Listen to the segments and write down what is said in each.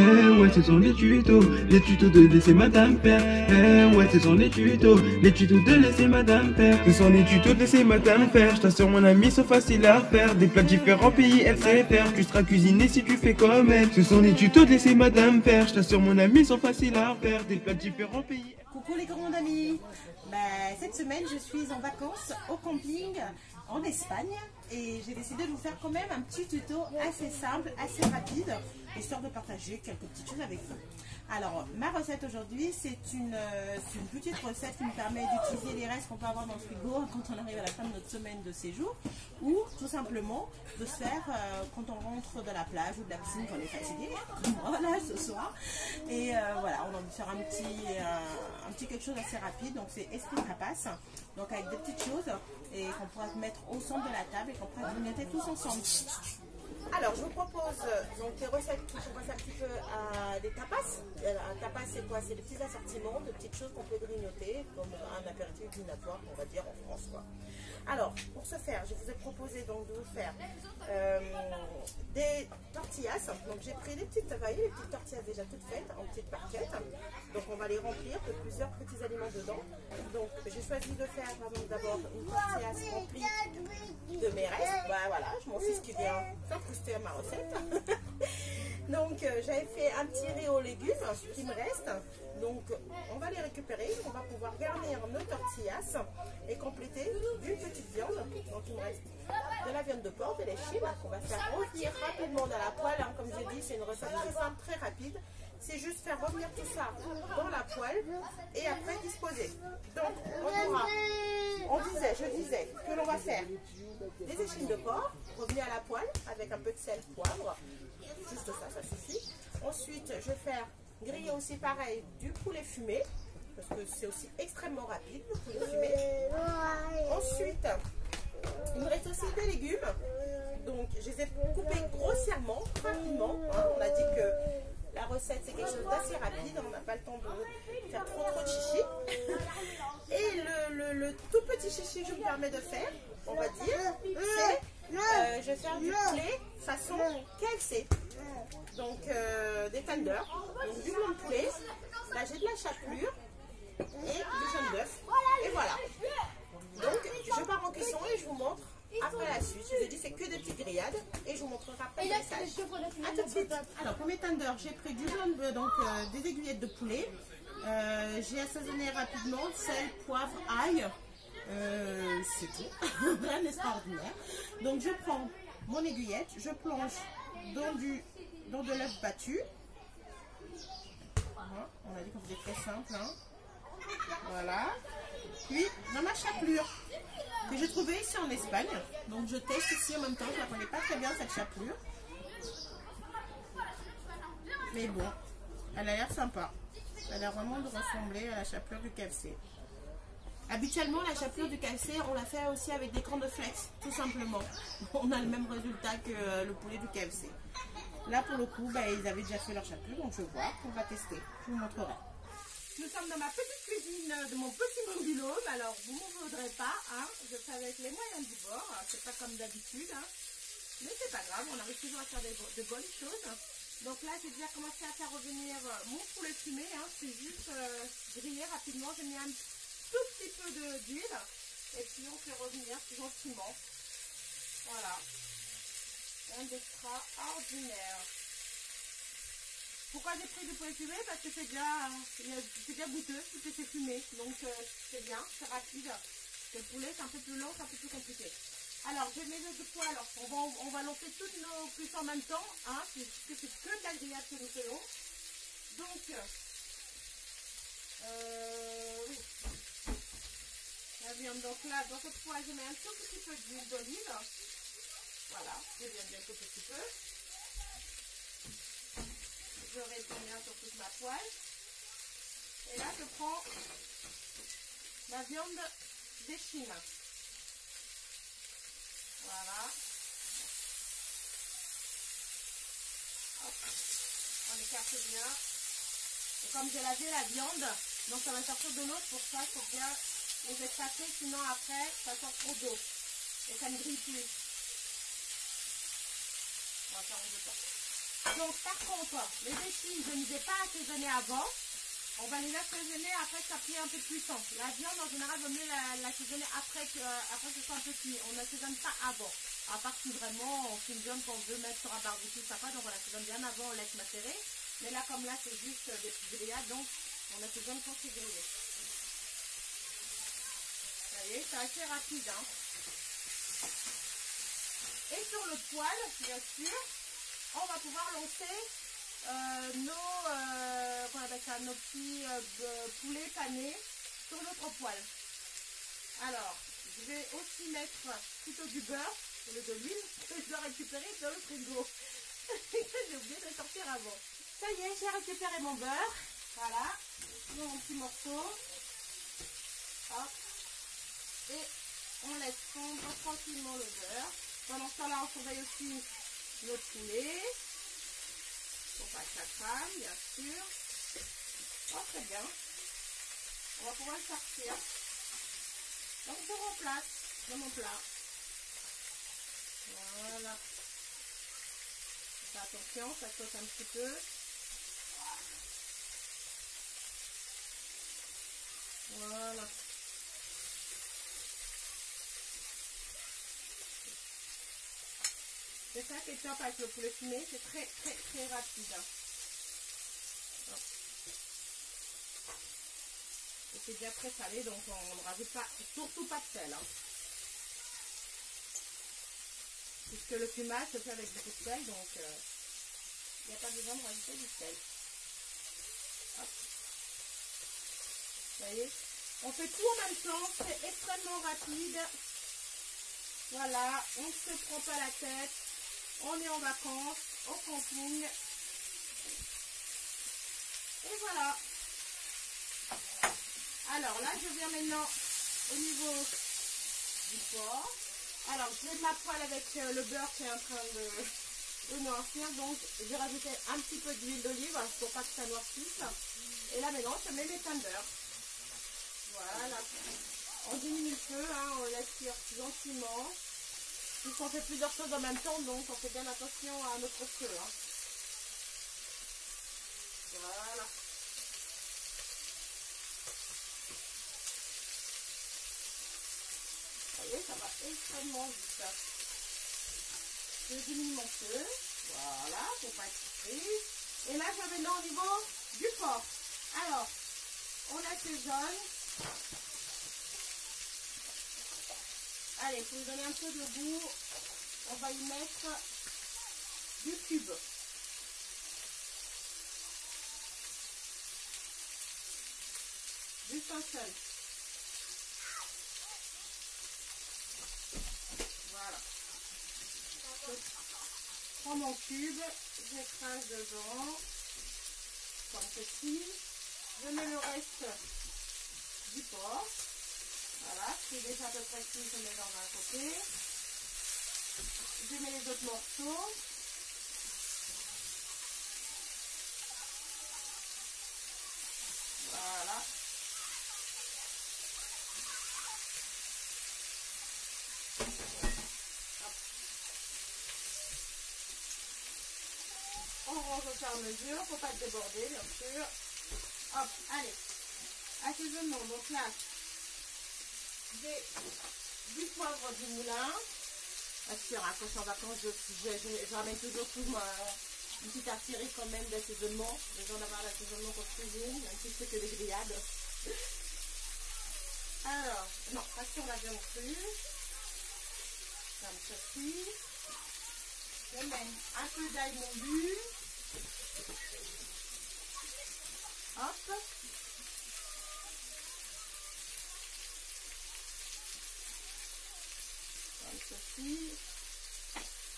Eh ouais, ce sont les tutos de laisser madame faire. Eh ouais, ce sont les tutos de laisser madame faire. Ce sont les tutos de laisser madame faire. Je t'assure mon ami, sont faciles à faire. Des plats de différents pays, elle sait faire. Tu seras cuisiné si tu fais comme elle. Ce sont les tutos de laisser madame faire. Je t'assure mon ami, sont faciles à faire. Des plats de différents pays. Coucou les grands amis, cette semaine je suis en vacances au camping en Espagne et j'ai décidé de vous faire quand même un petit tuto assez simple, assez rapide, histoire de partager quelques petites choses avec vous. Alors ma recette aujourd'hui c'est une petite recette qui me permet d'utiliser les restes qu'on peut avoir dans le frigo quand on arrive à la fin de notre semaine de séjour ou tout simplement de se faire quand on rentre de la plage ou de la piscine quand on est fatigué, voilà ce soir. Et voilà, on va me faire un petit quelque chose assez rapide, donc c'est esprit tapas, donc avec des petites choses et qu'on pourra mettre au centre de la table et qu'on pourra grignoter tous ensemble. Alors je vous propose donc des recettes qui sont passées un petit peu à des tapas. Un tapas c'est quoi? C'est des petits assortiments de petites choses qu'on peut grignoter comme un apéritif dînatoire on va dire en France quoi. Alors pour ce faire je vous ai proposé donc de vous faire des tortillas. Donc j'ai pris des petites, vous voyez, les petites tortillas déjà toutes faites en petites barquettes. Donc on va les remplir de plusieurs petits aliments dedans. Donc j'ai choisi de faire d'abord une tortilla remplie de mes restes. Voilà, je mon fils qui vient s'incruster à ma recette. Donc j'avais fait un petit riz aux légumes qui me reste. Donc on va les récupérer, on va pouvoir garnir nos tortillas et compléter d'une petite viande. Donc il me reste de la viande de porc, de l'échine qu'on va faire revenir rapidement dans la poêle. Comme j'ai dit, c'est une recette très simple, très rapide. C'est juste faire revenir tout ça dans la poêle et après disposer. Donc je disais que l'on va faire des échines de porc, revenir à la poêle avec un peu de sel, poivre. Juste ça suffit. Ensuite, je vais faire griller aussi pareil du poulet fumé, parce que c'est aussi extrêmement rapide le poulet fumé. Ensuite, il me reste aussi des légumes. Donc, je les ai coupés grossièrement, rapidement. On a dit que la recette, c'est quelque chose d'assez rapide. On n'a pas le temps de faire trop de chichi. Et le tout petit chichi que je me permets de faire, on va dire, c'est je vais faire du poulet façon KFC. Donc des tenders, donc du blanc de poulet. Là j'ai de la chapelure et du jaune d'œuf. Et voilà. Donc je pars en cuisson et je vous montre après la suite. Je vous ai dit c'est que des petites grillades et je vous montrerai après le message. A tout de suite. Alors pour mes tenders, j'ai pris du jaune d'œuf, donc des aiguillettes de poulet. J'ai assaisonné rapidement sel, poivre, ail. C'est tout, rien d'extraordinaire. Donc je prends mon aiguillette, je plonge dans de l'œuf battu. On a dit qu'on faisait très simple. Voilà. Puis dans ma chapelure que j'ai trouvée ici en Espagne. Donc je teste ici en même temps, je ne la connais pas très bien cette chapelure. Mais bon, elle a l'air sympa. Elle a l'air vraiment de ressembler à la chapelure du KFC. Habituellement, la chapelure du KFC, on la fait aussi avec des cornflakes, tout simplement. On a le même résultat que le poulet du KFC. Là, pour le coup, ils avaient déjà fait leur chapelure, donc je vois, on va tester. Je vous montrerai. Nous sommes dans ma petite cuisine de mon petit mobil-home. Alors, vous ne m'en voudrez pas, je fais avec les moyens du bord. C'est pas comme d'habitude, mais c'est pas grave, on arrive toujours à faire de bonnes choses. Donc là, j'ai déjà commencé à faire revenir mon poulet fumé. C'est juste grillé rapidement. J'ai mis un tout petit peu d'huile et puis on fait revenir tout gentiment. Voilà, un extraordinaire. Pourquoi j'ai pris du poulet fumé? Parce que c'est bien goûteux, tout est fumé, donc c'est bien, c'est rapide. Le poulet c'est un peu plus long, c'est un peu plus compliqué. Alors je mets le poêle, alors on va lancer toutes nos cuissons en même temps, puisque c'est que de la grillade que nous faisons. Donc oui. La viande, donc là, dans cette poêle, je mets un tout petit peu d'huile d'olive. Voilà, je viens bien tout petit peu. Je réponds bien sur toute ma poêle. Et là, je prends ma viande d'échine. Voilà. Hop. On écarte bien. Et comme j'ai lavé la viande, donc ça va sortir de l'eau, pour ça, il faut bien les écraser, sinon après, ça sort trop d'eau. Et ça ne grille plus. On va faire en deux temps. Donc par contre, les épis, je ne les ai pas assaisonnés avant. On va les assaisonner après que ça plie un peu plus cuisson. La viande, en général, vaut mieux l'assaisonner après que ce soit un peu cuit. On n'assaisonne pas avant. À part si vraiment c'est une viande qu'on veut mettre sur un barbecue, ça pas. Donc on l'assaisonne bien avant, on laisse macérer. Mais là, comme là, c'est juste des petites grillades, donc on assaisonne quand c'est grillé. Vous voyez, c'est assez rapide. Hein. Et sur le poêle, bien sûr, on va pouvoir lancer nos petits poulets panés sur notre poêle. Alors, je vais aussi mettre plutôt du beurre au lieu de l'huile que je dois récupérer dans le frigo. J'ai oublié de le sortir avant. Ça y est, j'ai récupéré mon beurre. Voilà, mon petit morceau. Hop. Et on laisse fondre tranquillement le beurre. Pendant ce temps-là, on surveille aussi notre poulet. Pour pas que ça crame, bien sûr. Oh, très bien. On va pouvoir le sortir. Donc, je remplace dans mon plat. Voilà. Fais attention, ça saute un petit peu. Voilà. C'est ça qui est top avec le poulet fumé, c'est très rapide. Et c'est déjà présalé, donc on ne rajoute pas, surtout pas de sel. Hein. Puisque le fumage se fait avec beaucoup de sel, donc il n'y a pas besoin de rajouter du sel. Hop. Vous voyez, on fait tout en même temps, c'est extrêmement rapide. Voilà, on ne se prend pas la tête. On est en vacances, au camping. Et voilà. Alors là, je viens maintenant au niveau du porc. Alors, j'ai ma poêle avec le beurre qui est en train de noircir. Donc, j'ai rajouté un petit peu d'huile d'olive pour pas que ça noircisse. Et là, maintenant, je mets mes pains de beurre. Voilà. On diminue le feu, hein, on laisse cuire gentiment. Puisqu'on fait plusieurs choses en même temps, donc on fait bien attention à notre feu. Hein. Voilà. Vous voyez, ça va extrêmement vite. Je diminue mon feu. Voilà, pour pas être pris. Et là, je vais maintenant au niveau du porc. Alors, on assaisonne. Allez, pour lui donner un peu de goût, on va y mettre du cube. Juste un seul. Voilà. Je prends mon cube, j'écrase dedans, comme ceci. Je mets le reste du porc. Voilà, c'est déjà à peu près cuit, je mets dans un côté. Je mets les autres morceaux. Voilà. Hop. On range au fur et à mesure, faut pas déborder, bien sûr. Hop, allez. Assaisonnement, donc là, j'ai du poivre du moulin. Bien sûr, quand je suis en vacances, je ramène toujours tout une petite artillerie quand même d'assaisonnement. J'ai besoin d'avoir l'assaisonnement pour cuisine, même si c'est que des grillades. Alors, non, pas sur la viande crue. Comme ceci. Je mets un peu d'ail mondu. Hop. Comme ceci.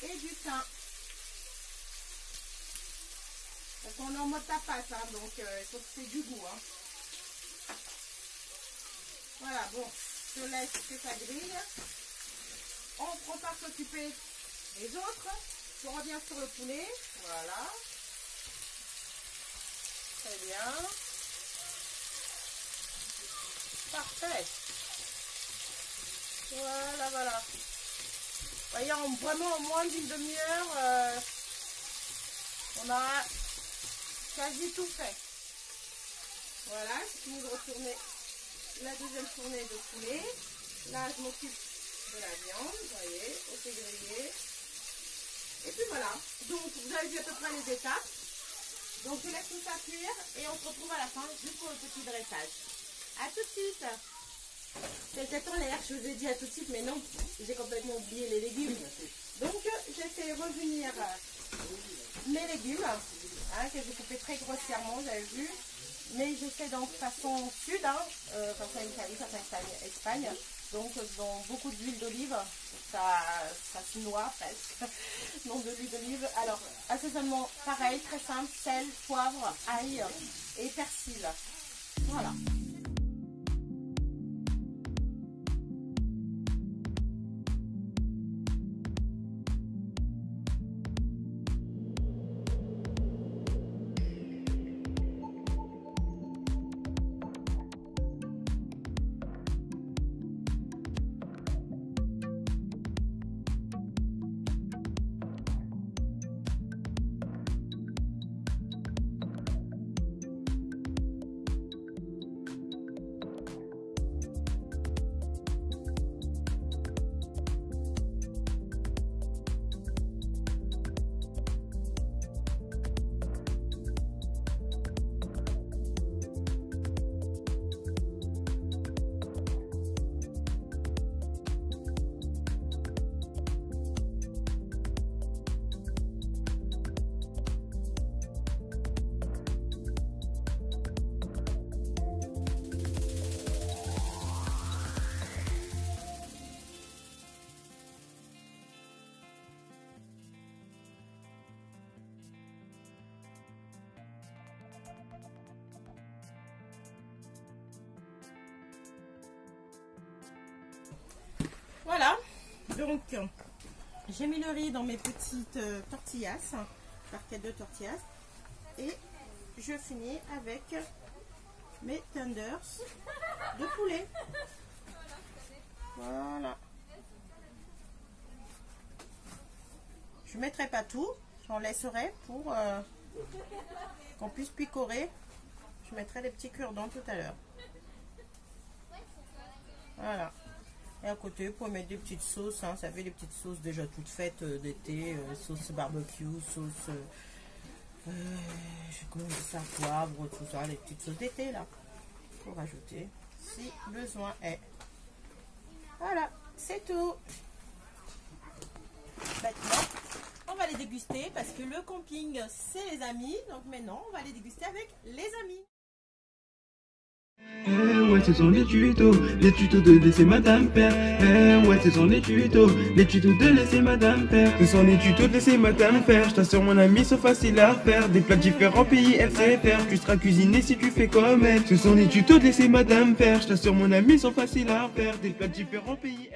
Et du thym. Parce qu'on est en mode tapas, hein, donc il faut que c'est du goût. Hein. Voilà, bon, je laisse que ça grille. On repart s'occuper des autres. Je reviens sur le poulet. Voilà. Très bien. Parfait. Voilà, voilà. Voyez, vraiment en moins d'une demi-heure, On a quasi tout fait. Voilà, je finis de retourner la deuxième fournée de poulet. Là, je m'occupe de la viande, vous voyez, au fait grillé. Et puis voilà, donc vous avez vu à peu près les étapes. Donc je laisse tout ça cuire et on se retrouve à la fin juste pour le petit dressage. A tout de suite. C'est peut-être en l'air, je vous ai dit à tout de suite, mais non, j'ai complètement oublié les légumes. Donc j'ai fait revenir mes légumes, hein, que j'ai coupés très grossièrement, vous avez vu. Mais je fais donc façon sud, hein, façon Italie, façon Espagne. Donc dans beaucoup d'huile d'olive, ça se noie presque. Donc de l'huile d'olive. Alors assaisonnement pareil, très simple, sel, poivre, ail et persil. Voilà. Voilà, donc j'ai mis le riz dans mes petites tortillas, barquettes de tortillas, et je finis avec mes tenders de poulet. Voilà. Je ne mettrai pas tout, j'en laisserai pour qu'on puisse picorer. Je mettrai des petits cure-dents tout à l'heure. Voilà. Et à côté, vous pouvez mettre des petites sauces, hein, ça fait des petites sauces déjà toutes faites d'été, sauce barbecue, sauce, comment on dit ça, poivre, tout ça, les petites sauces d'été là, pour rajouter si besoin est. Voilà, c'est tout. Maintenant, on va les déguster parce que le camping, c'est les amis, donc maintenant, on va les déguster avec les amis. Ouais, ce sont les tutos de laisser Madame Père. Ouais, ce sont les tutos de laisser Madame Père. Ce sont les tutos de laisser Madame faire. Je t'assure mon ami, sont faciles à faire. Des plats de différents pays, elle sait faire. Tu seras cuisiné si tu fais comme elle. Ce sont les tutos de laisser Madame faire. Je t'assure mon ami, sont faciles à faire. Des plats de différents pays.